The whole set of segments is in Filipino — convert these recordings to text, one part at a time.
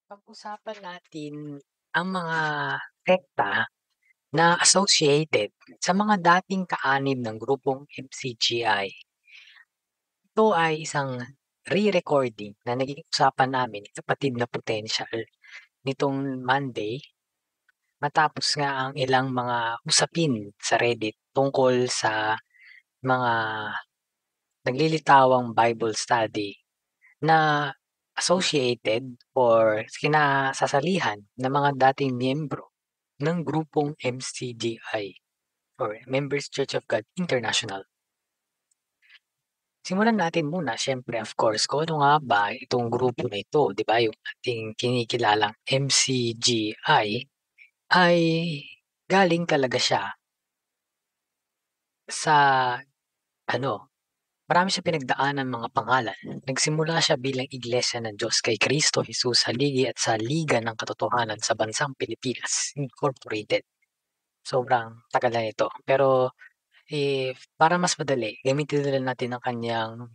Pag-usapan natin ang mga sekta na associated sa mga dating kaanib ng grupong MCGI. Ito ay isang re-recording na naging usapan namin ni kapatid na Potensyal nitong Monday matapos nga ang ilang mga usapin sa Reddit tungkol sa mga naglilitawang Bible study na associated or kinasasalihan ng mga dating miyembro ng grupong MCGI or Members Church of God International. Simulan natin muna siyempre of course kung ano nga ba itong grupo na ito, 'di ba? Yung ating kinikilalang MCGI ay galing talaga siya sa ano, marami siyang pinagdaanang mga pangalan. Nagsimula siya bilang Iglesia ng Diyos kay Kristo Jesus sa Haligi at sa Liga ng Katotohanan sa Bansang Pilipinas Incorporated. Sobrang tagal na nito. Pero para mas madali, gamitin na lang natin ang kanyang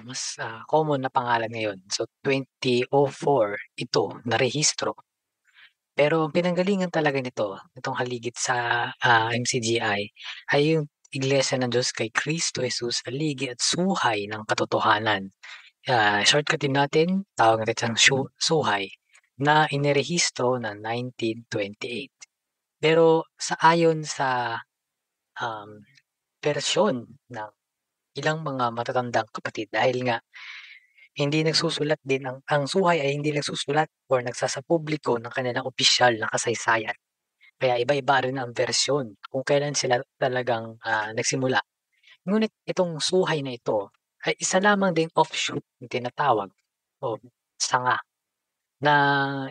mas common na pangalan ngayon. So 2004 ito narehistro. Pero ang pinanggalingan talaga nito, itong haligit sa MCGI ay yung Iglesia ng Diyos kay Kristo Jesus Haligi at Suhay ng Katotohanan. Shortcutin natin, tawag natin siyang Suhay na inirehistro ng 1928. Pero ayon sa um, bersyon ng ilang mga matatandang kapatid dahil nga hindi nagsusulat din ang Suhay ay hindi nagsusulat or nagsasapubliko ng kanilang opisyal na kasaysayan. Kaya iba-iba rin ang bersyon kung kailan sila talagang nagsimula. Ngunit itong Suhay na ito ay isa lamang ding offshoot na tinatawag o sanga na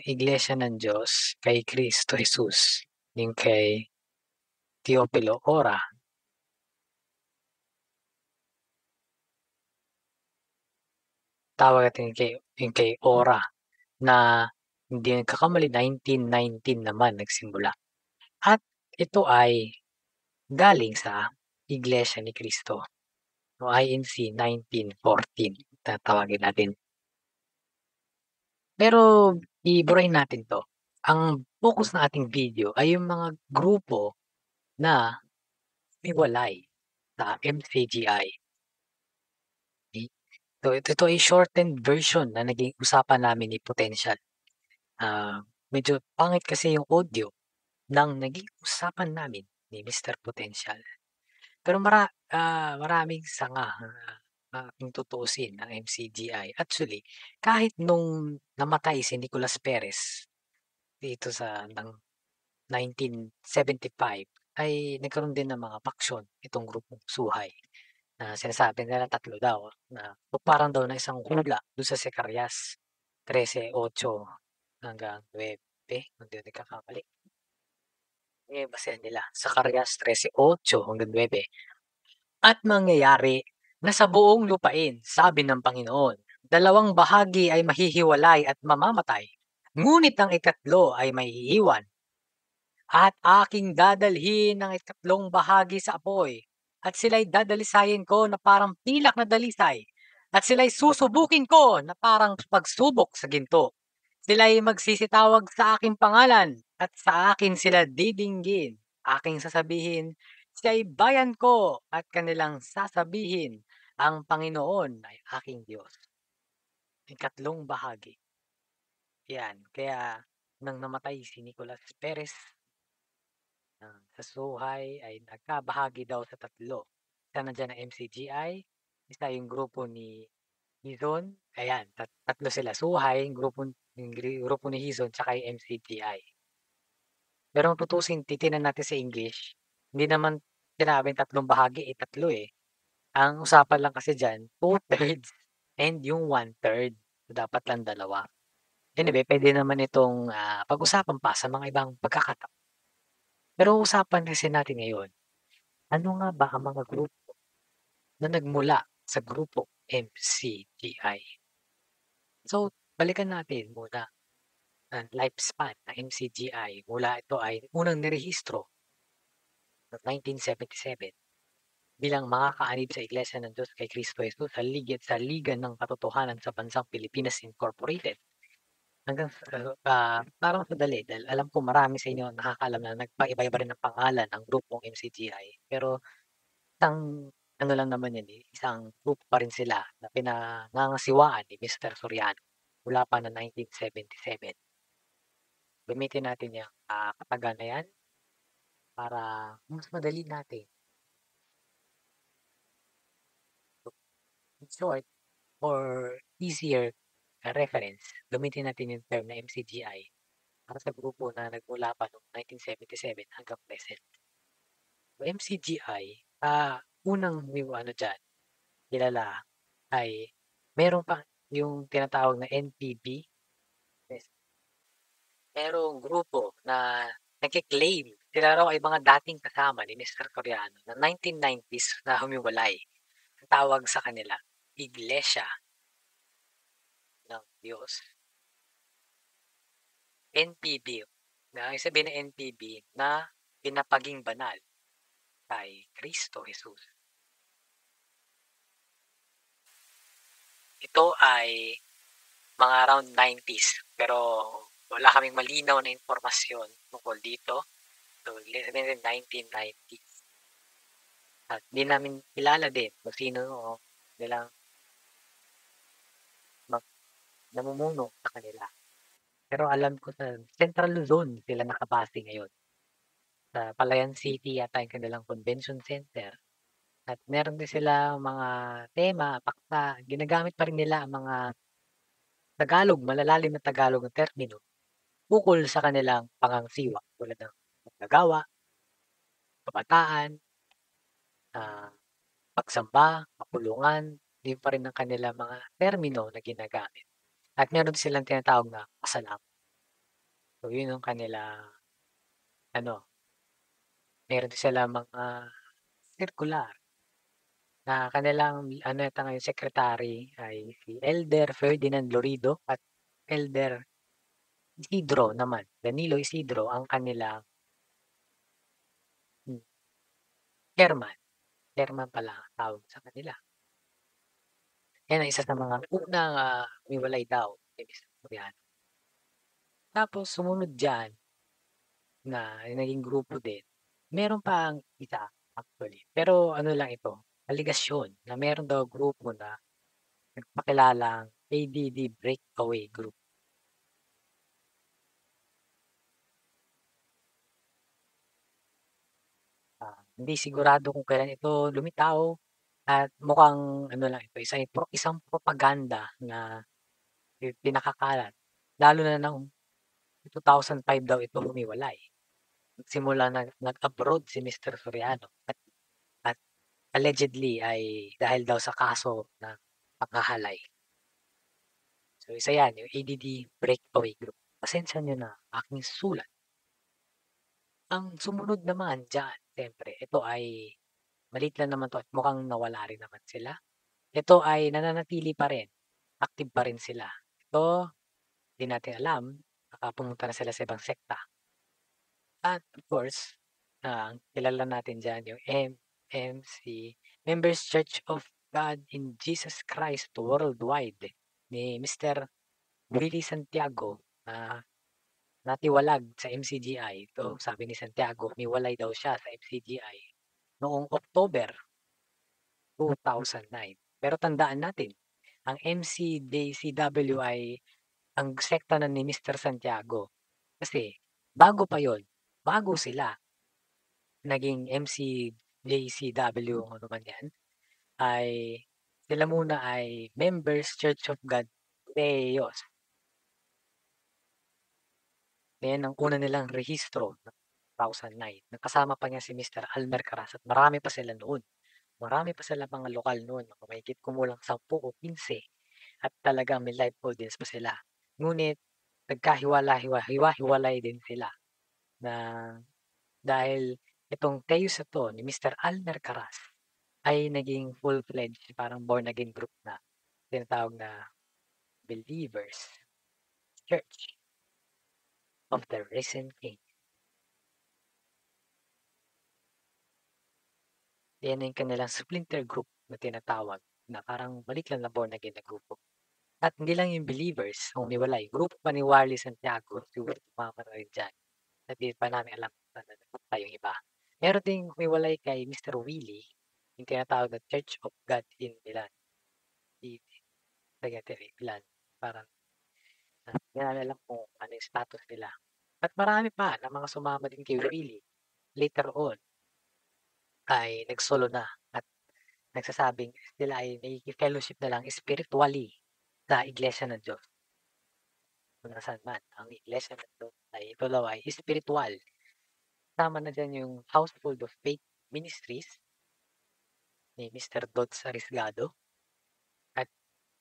Iglesia ng Diyos kay Kristo Jesus, yung kay Teopilo Ora. Tawag natin yung kay Ora na hindi nagkakamali 1919 naman nagsimula. At ito ay galing sa Iglesia ni Cristo o INC 1914 tatawagin natin. Pero iburahin natin 'to. Ang focus ng ating video ay yung mga grupo na humiwalay sa MCGI. Ito ay shortened version na naging usapan namin ni Potensyal. Medyo pangit kasi yung audio ng naging usapan namin ni Mr. Potensyal. Pero maraming sanga kung tutuusin ng MCGI. Actually, kahit nung namatay si Nicolas Perez dito sa 1975 ay nagkaroon din ng mga paksyon itong grupong Suhay na sinasabi nila tatlo daw na parang daw na isang hula doon sa Secarias 13:8 hanggang 9 kung di ako nagkakamali. Basahin nila Zacarias 13:8 hanggang 9. At mangyayari na sa buong lupain, sabi ng Panginoon, dalawang bahagi ay mahihiwalay at mamamatay, ngunit ang ikatlo ay maiiwan. At aking dadalhin ang ikatlong bahagi sa apoy, at sila'y dadalisayin ko na parang pilak na dalisay, at sila'y susubukin ko na parang pagsubok sa ginto. Sila'y magsisitawag sa aking pangalan, at sa akin sila didinggin. Aking sasabihin, siya'y bayan ko, at kanilang sasabihin, ang Panginoon ay aking Diyos. Ikatlong bahagi. Yan. Kaya nang namatay si Nicolas Perez, sa Suhay ay nagkabahagi daw sa tatlo. Isa nandiyan ang MCGI, isa yung grupo ni Hizon, ayan, tatlo sila. Suhay, yung grupo ni Hizon, tsaka yung MCGI. Pero kung tutusin, titinan natin sa English, hindi naman sinabing tatlong bahagi, tatlo eh. Ang usapan lang kasi dyan, 2/3 and yung 1/3. So, dapat lang dalawa. Anyway, pwede naman itong pag-usapan pa sa mga ibang pagkakataon. Pero usapan kasi natin ngayon, ano nga ba ang mga grupo na nagmula sa grupo MCGI? So, balikan natin muna ang lifespan ng MCGI mula ito ay unang nirehistro noong 1977 bilang mga kaanib sa Iglesia ng Diyos kay Kristo Jesus sa Liga ng Katotohanan sa Bansang Pilipinas Incorporated. hanggang parang madali dahil alam ko marami sa inyo nakakaalam na nagpaiba-iba rin ng pangalan ang grupong MCGI. Pero isang ano lang naman 'yan, eh, isang grupo pa rin sila na pinangangasiwaan ni Mister Soriano mula pa noong 1977. Gamitin natin 'yang, katagang na 'yan para mas madali natin. In short or easier reference, gamitin natin yung term na MCGI para sa grupo na nagmula pa noong 1977 hanggang present. MCGI, unang yung ano diyan, kilala ay meron pa yung tinatawag na NPB. Yes. Merong grupo na nagke-claim sila raw ay mga dating kasama ni Mister Soriano na 1990s na humiwalay. Ang tawag sa kanila, Iglesia ng Diyos. NPB. Na ibig sabihin ng NPB na pinapaging banal kay Kristo Jesus. Ito ay mga around 90s pero wala kaming malinaw na impormasyon tungkol dito. So, 1990s. At di namin kilala din kung sino nilang namumuno sa kanila. Pero alam ko sa Central Luzon sila nakabase ngayon. Sa Palayan City yata yung kanilang convention center. At meron din sila mga tema, paksa, ginagamit pa rin nila ang mga Tagalog, malalalim na Tagalog na termino ukol sa kanilang pangangasiwa tulad ng paggagawa, kabataan, ah, pagsamba, kapulungan, yun pa rin ang kanilang mga termino na ginagamit. At meron silang tinatawag na kasalanan. So yun ang kanilang ano, meron din silang mga circular na kanilang ano yata ngayon secretary ay si Elder Ferdinand Lorido at Elder Isidro naman, Danilo Isidro ang kanilang hmm, chairman. Chairman pala ang tawag sa kanila. Yan ang isa sa mga unang, humiwalay daw ni Miss Soriano. Tapos sumunod diyan na yung naging grupo din, meron pang isa actually, pero ano lang ito, aligasyon na meron daw grupo na nagpakilalang ADD Breakaway Group. Hindi sigurado kung kailan ito lumitaw at mukhang ano lang ito, isang propaganda na pinakakalat lalo na noong 2005 daw ito humiwalay. Simula nag-abroad si Mister Soriano at allegedly ay dahil daw sa kaso ng panghahalay. So isa yan, yung ADD Breakaway Group. Pasensya nyo na aking sulat. Ang sumunod naman diyan, siyempre, ito ay maliit lang naman 'to at mukhang nawala rin naman sila. Ito ay nananatili pa rin, active pa rin sila. Ito, di natin alam, baka pumunta na sila sa ibang sekta. At of course, ang kilala natin diyan yung MMC, Members Church of God in Jesus Christ Worldwide ni Mister Willie Santiago na natiwalag sa MCGI. Ito, sabi ni Santiago, humiwalay daw siya sa MCGI noong October 2009. Pero tandaan natin, ang MCJCW ay ang sekta na ni Mister Santiago. Kasi bago pa yon, bago sila naging MCJCW ano man yan, ay sila muna ay Members Church of God Teos. Yan ang una nilang rehistro ng 2009. Nakasama pa niya si Mr. Almer Caras at marami pa sila noon. Marami pa sila mga lokal noon, mahigit kumulang 10 o 15 at talagang may live audience pa sila. Ngunit nagkahiwalay din sila na dahil itong Teus na 'to ni Mr. Almer Caras ay naging full-fledged parang born again group na tinatawag na Believers Church of the Risen King. Yan yung kanilang splinter group na tinatawag na parang balik lang na born again na grupo. At hindi lang yung believers ang humiwalay, grupo pa ni Warlie Santiago, siguro tumama na rin diyan, na di pa namin alam kung saan napunta yung iba. Meron ding humiwalay kay Mr. Willie, yung tinatawag na Church of God in Milan, di Tagatere, Milan, parang hindi namin alam kung ano yung status nila. At marami pa na mga sumama din kay Willie later on ay nagsolo na at nagsasabing sila ay nakiki-fellowship na lang spiritually sa Iglesia ng Diyos. Kung nasaan man, ang Iglesia ng Diyos ay ito daw ay spiritual. Tama na dyan yung Household of Faith Ministries ni Mr. Dodds Arisgado at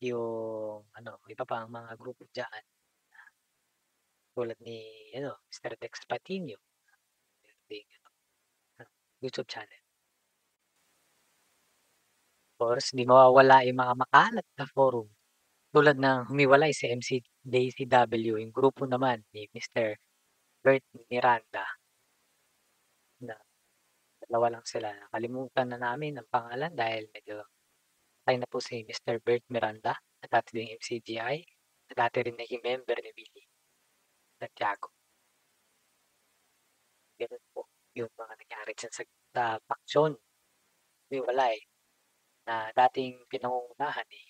yung iba pa ang mga grupo dyan tulad ni Mr. Dex Patinio, YouTube channel. Of course, di mawawala yung mga makalat na forum tulad ng humiwalay si MCJCW, yung grupo naman ni Mr. Bert Miranda na dalawa lang sila. Nakalimutan na namin ang pangalan dahil medyo patay na po si Mr. Bert Miranda na dati ding MCGI na dati rin naging member ni Willie Santiago. Ganun po yung mga nangyari dyan sa faksyon humiwalay na dating pinangungunahan ni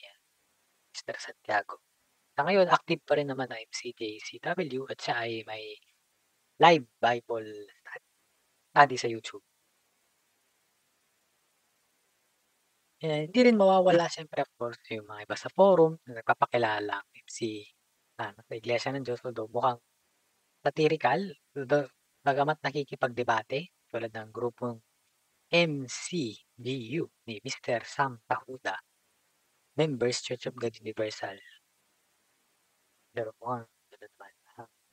Mr. Santiago. Sa ngayon, active pa rin naman ang MCJCW at siya ay may live Bible study sa YouTube. Hindi rin mawawala siyempre of course yung mga iba sa forum na nagpapakilala MC sa Iglesia ng Diyos, although mukhang satirical, bagamat nakikipagdebate tulad ng grupong MCGU ni Mr. Sam Tahuda, members Church of God Universal. Pero mukhang naman,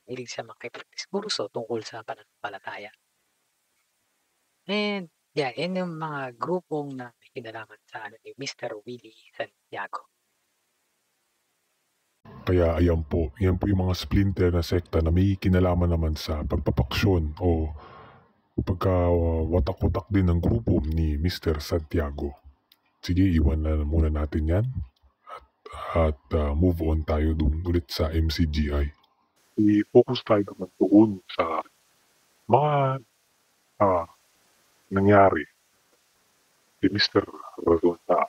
hilig siya makipagdiskurso tungkol sa pananampalataya. And yan yung mga grupong na may kinalaman sa ni Mr. Willie Santiago. Kaya ayan po, yan po yung mga splinter na sekta na may kinalaman naman sa pagpapaksyon o pagkawatak-watak din ng grupo ni Mr. Santiago. Sige, iwan na muna natin yan at move on tayo dun ulit sa MCGI. I-focus tayo naman doon sa mga nangyari ni Mr. Razon na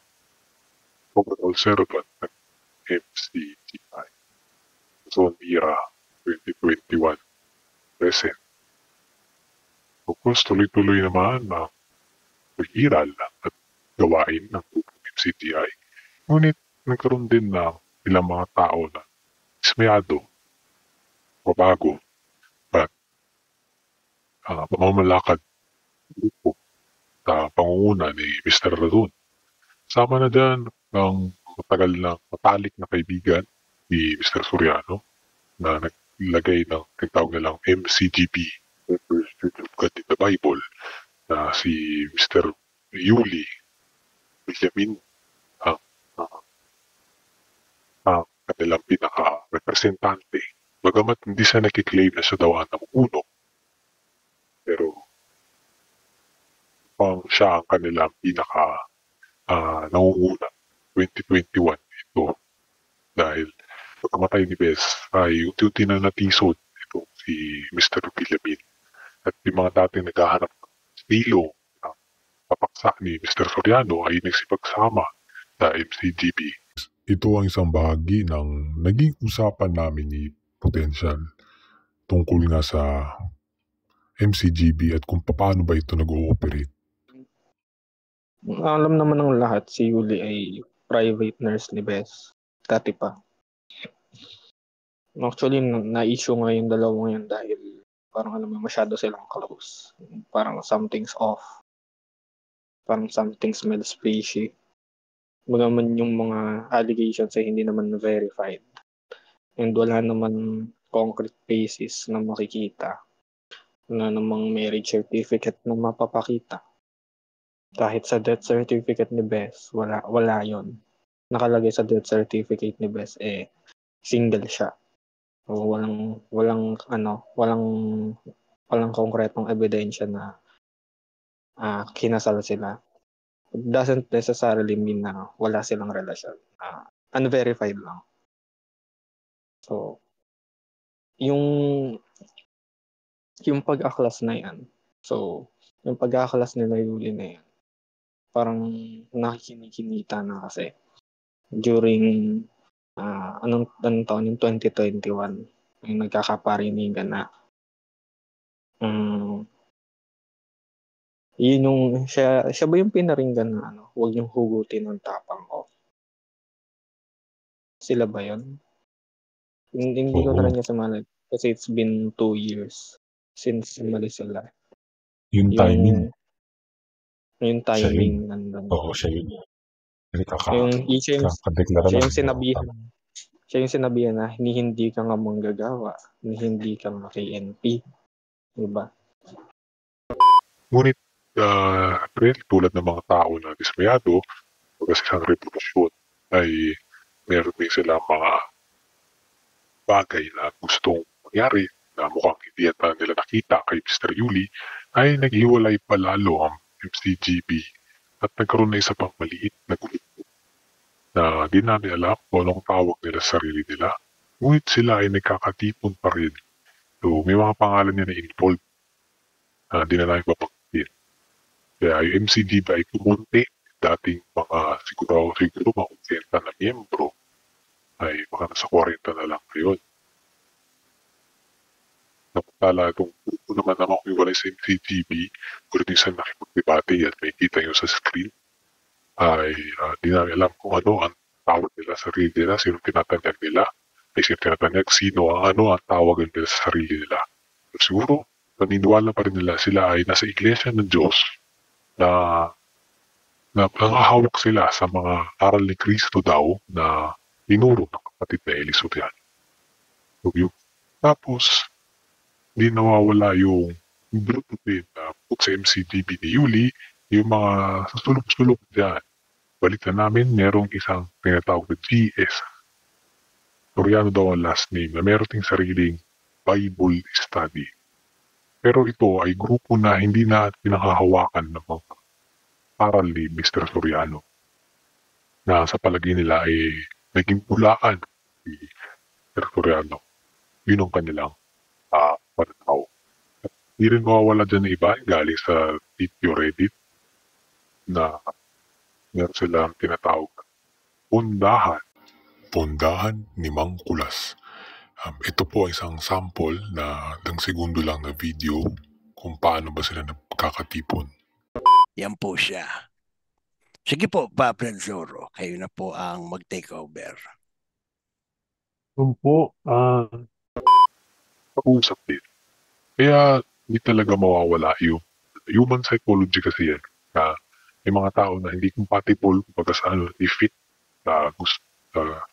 overall servant ng MCGI. Zone era 2021 present. Of course, tuloy-tuloy naman ang pag-iral at gawain ng grupong MCGI. Ngunit nagkaroon din ng ilang mga tao na ismayado, mabago, at pamamalakad grupo sa pangunguna ni Mr. Razon. Sama na dyan ang matagal na matalik na kaibigan ni Mr. Soriano na naglagay ng tawag nilang MCGB, First Church of God in the Bible, na si Mr. Yuli Benjamin ang kanilang pinaka-representante. Bagamat hindi siya nakiklaim na siya daw ang namuno, pero siya ang kanilang nangunguna 2021 ito dahil pagkamatay ni Bes ay unti-unti na natisod ito si Mr. Villamin at yung mga dating naghahanap ng estilo ng papaksa ni Mr. Soriano ay nagsipagsama sa MCGB. Ito ang isang bahagi ng naging usapan namin ni Potential tungkol nga sa MCGB at kung paano ba ito nag-ooperate. Alam naman ng lahat, si Yuli ay private nurse ni Bes. Dati pa. Actually, na-issue nga yung dalawang yun dahil parang masyado silang close. Parang something's off. Parang something smells fishy. Bagaman yung mga allegations ay hindi naman verified. And wala naman concrete basis na makikita. Wala namang marriage certificate na mapapakita. Kahit sa death certificate ni Bes, wala yon. Nakalagay sa death certificate ni Bes, single siya. O walang konkretong ebidensya na kinasal sila. It doesn't necessarily mean na wala silang relasyon. Unverified lang. So, yung pag-aklas na yan, so, yung pag-aklas nila Yuli na yan, parang nakikinikita na kasi during anong taon yung 2021 yung nagkakaparinigan na yun yung siya ba yung pinaringgan na huwag yung hugutin ng tapang ko, sila ba yun? Hindi ko na rin kasi malay kasi it's been 2 years since umalis sila. Yung timing. Yung timing nandun. Oo, siya yun. Siya yung sinabihan. Siya yung sinabihan na hindi ka nga manggagawa, hindi ka nga KNP. Diba? Ngunit, tulad ng mga tao na dismayado, kasi isang revolusyon ay meron din silang mga bagay na gustong mangyari na mukhang hindi pa nila nakita kay Mr. Yuli, ay naghiwalay palalo ang MCGB at nagkaroon na isa pang maliit na grupo na di namin alam kung anong tawag nila sa sarili nila. Ngunit sila ay nagkakatipon pa rin. So, may mga pangalan niya na involved na di na namin papagpapin. Kaya yung MCGB ay kumunti. Dating mga siguro mga 80 na miyembro ay baka nasa 40 na lang ngayon. Napatala itong grupo naman kung iwalay sa MCGB, kung rin sa nakipagdebate at may kita nyo sa screen, ay di namin alam kung ano ang tawag nila sa sarili nila, sino tinatanyag nila, ay sino tinatanyag, sino ang tawag nila sa sarili nila. Pero siguro, naniniwala pa rin nila sila ay nasa iglesia ng Diyos na nangahawak sila sa mga aral ni Kristo daw na tinuro ng kapatid na Eli Soriano. Tapos, hindi nawawala yung grupo din na sa MCGB ni Yuli, yung mga susulok-sulok dyan. Balitan namin, merong isang tinatawag na GS. Soriano daw ang last name na meron ting sariling Bible study. Pero ito ay grupo na hindi na pinakahawakan ng mga aral ni Mr. Soriano na sa palagay nila ay naging pulaan ni Mr. Soriano. Yun ang kanilang pananaw. Hindi rin mawawala dyan na iba galing sa video Reddit na meron silang tinatawag Pundahan ni Mang Kulas. Ito po ay isang sample na 1 segundo lang na video kung paano ba sila nagkakatipon. Yan po siya. Sige po, Papa Zoro. Kayo na po ang mag-take over. Po, pag-uusap din. Kaya hindi talaga mawawala yung human psychology kasi yan. Na may mga tao na hindi compatible kumbaga sa hindi fit sa gusto sa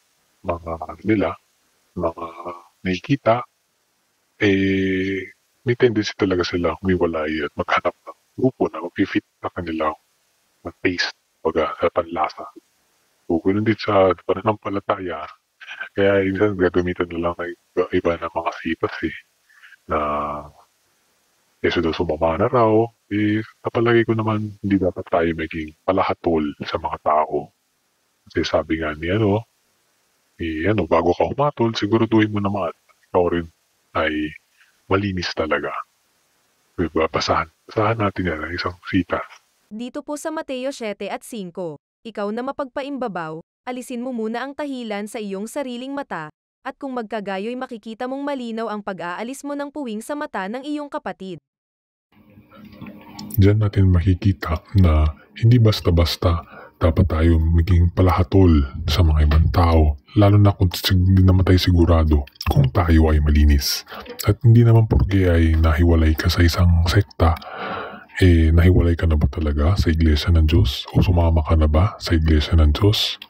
mga nila, mga nakikita, may tendency talaga sila humiwalay at maghanap ng grupo na mag-fit sa kanilang taste, sa panlasa. So, ganoon din sa pananampalataya, kaya minsan gagamitan na lang ng iba ng mga sitas na kasi daw sumama na raw, kapalagay ko naman hindi dapat tayo maging palahatol sa mga tao. Kasi sabi nga ni bago ka humatol, siguraduhin mo naman ikaw rin ay malinis talaga. Diba? Basahan natin yan, isang sitas. Dito po sa Mateo 7 at 5, ikaw na mapagpaimbabaw, alisin mo muna ang tahilan sa iyong sariling mata, at kung magkagayo'y makikita mong malinaw ang pag-aalis mo ng puwing sa mata ng iyong kapatid. Diyan natin makikita na hindi basta-basta dapat tayo maging palahatol sa mga ibang tao, lalo na kung hindi naman tayo sigurado kung tayo ay malinis. At hindi naman porke ay nahiwalay ka sa isang sekta, nahiwalay ka na ba talaga sa Iglesia ng Diyos? O sumama ka na ba sa Iglesia ng Diyos?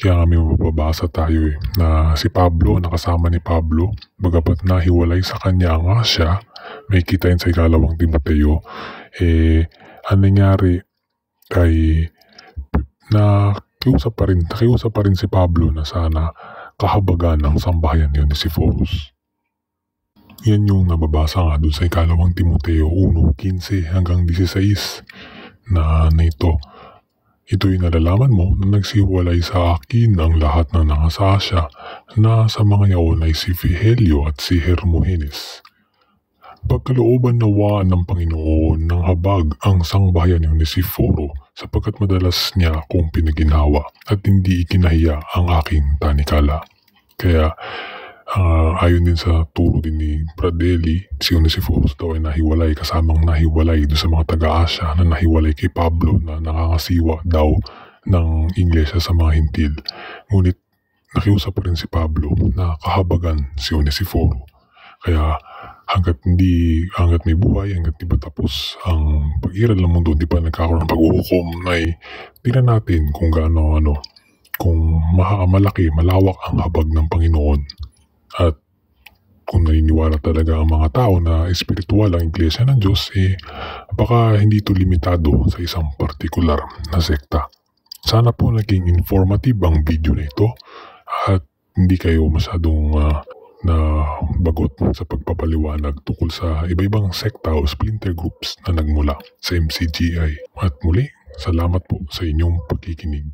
Kaya nga may mababasa tayo na si Pablo, nakasama ni Pablo, bagapat nahiwalay sa kanya ang Asya, may kitain sa 2 Timoteo, ang nangyari ay nakiusap pa rin si Pablo na sana kahabagan ng sambahayan ni Onesiphorus. Yan yung nababasa nga doon sa 2 Timoteo 1:15 hanggang 16 na ito. Ito'y nalalaman mo na nagsiwalay sa akin ang lahat ng nakasasya na sa mga yaon ay si Fihelio at si Hermogenes. Pagkalooban nawa ng Panginoon ng habag ang sangbahayan ni Onesiforo sapagkat madalas niya akong pinaginhawa at hindi ikinahiya ang aking tanikala. Kaya ayon din sa turo din ni Pradelli, si Onesiforo daw ay nahiwalay kasamang nahiwalay doon sa mga taga-Asya na nahiwalay kay Pablo na nakakasiwa daw ng Iglesia sa mga hintil. Ngunit nakiusap pa rin si Pablo na kahabagan si Onesiforo. Kaya hanggat may buhay, hanggat di pa tapos ang pag-iral ng mundo, di pa nagkakaroon ng pag-uhukom, ay tingnan natin kung gaano kung malaki, malawak ang habag ng Panginoon. At kung naniniwala talaga ang mga tao na espiritual ang Iglesia ng Diyos, baka hindi ito limitado sa isang partikular na sekta. Sana po naging informative ang video na ito at hindi kayo masyadong na bagot sa pagpapaliwanag tungkol sa iba-ibang sekta o splinter groups na nagmula sa MCGI. At muli, salamat po sa inyong pagkikinig.